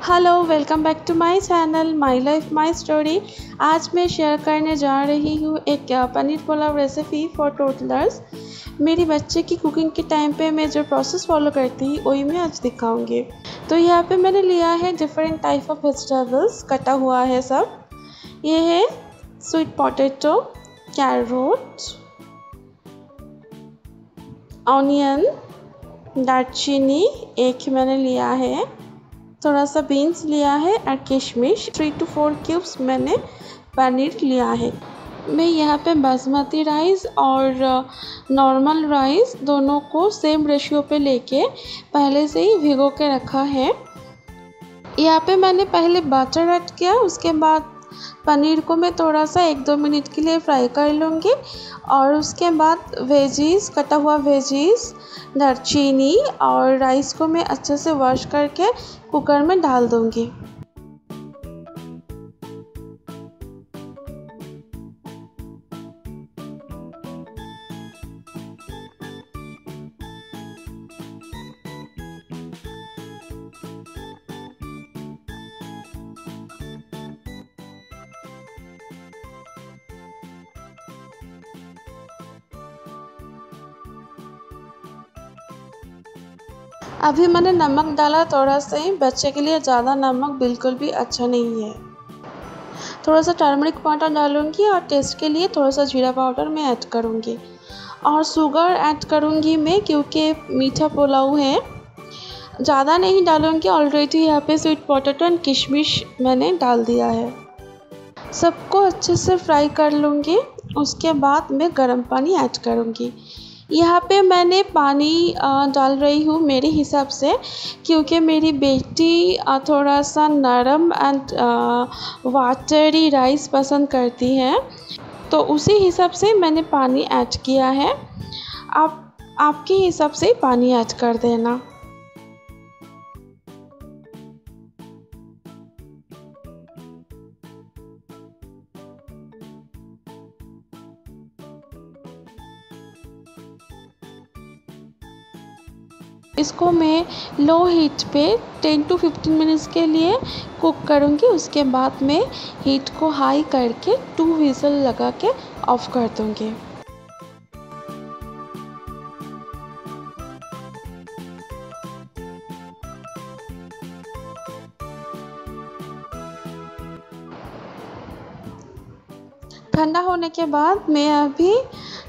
Hello, welcome back to my channel my life my story. आज मैं share करने जा रही हूँ एक paneer pulao recipe for toddlers. मेरी बच्चे की कुकिंग के टाइम पे मैं जो प्रोसेस फॉलो करती हूँ वही मैं आज दिखाऊंगी। तो यहाँ पे मैंने लिया है डिफरेंट टाइप ऑफ वेजिटेबल्स, कटा हुआ है सब। ये है स्वीट पोटैटो, कैरोट, ऑनियन, दालचीनी एक मैंने लिया है, थोड़ा सा बीन्स लिया है और किशमिश। 3 to 4 क्यूब्स मैंने पनीर लिया है। मैं यहाँ पे बासमती राइस और नॉर्मल राइस दोनों को सेम रेशियो पे लेके पहले से ही भिगो के रखा है। यहाँ पे मैंने पहले बटर ऐड किया, उसके बाद पनीर को मैं थोड़ा सा 1-2 मिनट के लिए फ्राई कर लूँगी और उसके बाद वेजीज, कटा हुआ वेजीज, दालचीनी और राइस को मैं अच्छे से वॉश करके कुकर में डाल दूँगी। अभी मैंने नमक डाला थोड़ा सा ही, बच्चे के लिए ज़्यादा नमक बिल्कुल भी अच्छा नहीं है। थोड़ा सा टर्मरिक पाउडर डालूंगी और टेस्ट के लिए थोड़ा सा जीरा पाउडर मैं ऐड करूंगी और शुगर ऐड करूंगी मैं, क्योंकि मीठा पुलाव है। ज़्यादा नहीं डालूंगी, ऑलरेडी यहाँ पे स्वीट पोटैटो एंड किशमिश मैंने डाल दिया है। सबको अच्छे से फ्राई कर लूँगी, उसके बाद मैं गर्म पानी ऐड करूँगी। यहाँ पे मैंने पानी डाल रही हूँ मेरे हिसाब से, क्योंकि मेरी बेटी थोड़ा सा नरम एंड वाटरी राइस पसंद करती है, तो उसी हिसाब से मैंने पानी ऐड किया है। आप आपके हिसाब से पानी ऐड कर देना। इसको मैं लो हीट पे 10 to 15 मिनट्स के लिए कुक करूँगी। उसके बाद मैं हीट को हाई करके 2 व्हिसल लगा के ऑफ कर दूँगी। ठंडा होने के बाद मैं अभी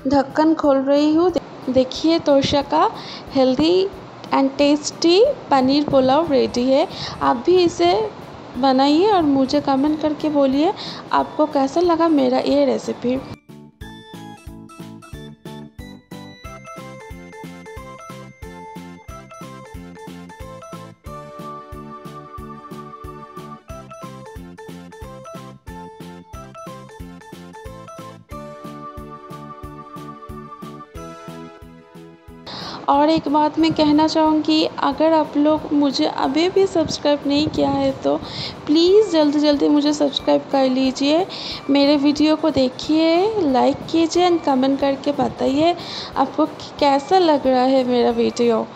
ढक्कन खोल रही हूँ। देखिए, तोशा का healthy and tasty paneer pulao ready है। आप भी इसे बनाइए और मुझे कमेंट करके बोलिए आपको कैसा लगा मेरा ये रेसिपी। और एक बात मैं कहना चाहूँगी, अगर आप लोग मुझे अभी भी सब्सक्राइब नहीं किया है तो प्लीज़ जल्दी जल्दी मुझे सब्सक्राइब कर लीजिए। मेरे वीडियो को देखिए, लाइक कीजिए एंड कमेंट करके बताइए आपको कैसा लग रहा है मेरा वीडियो।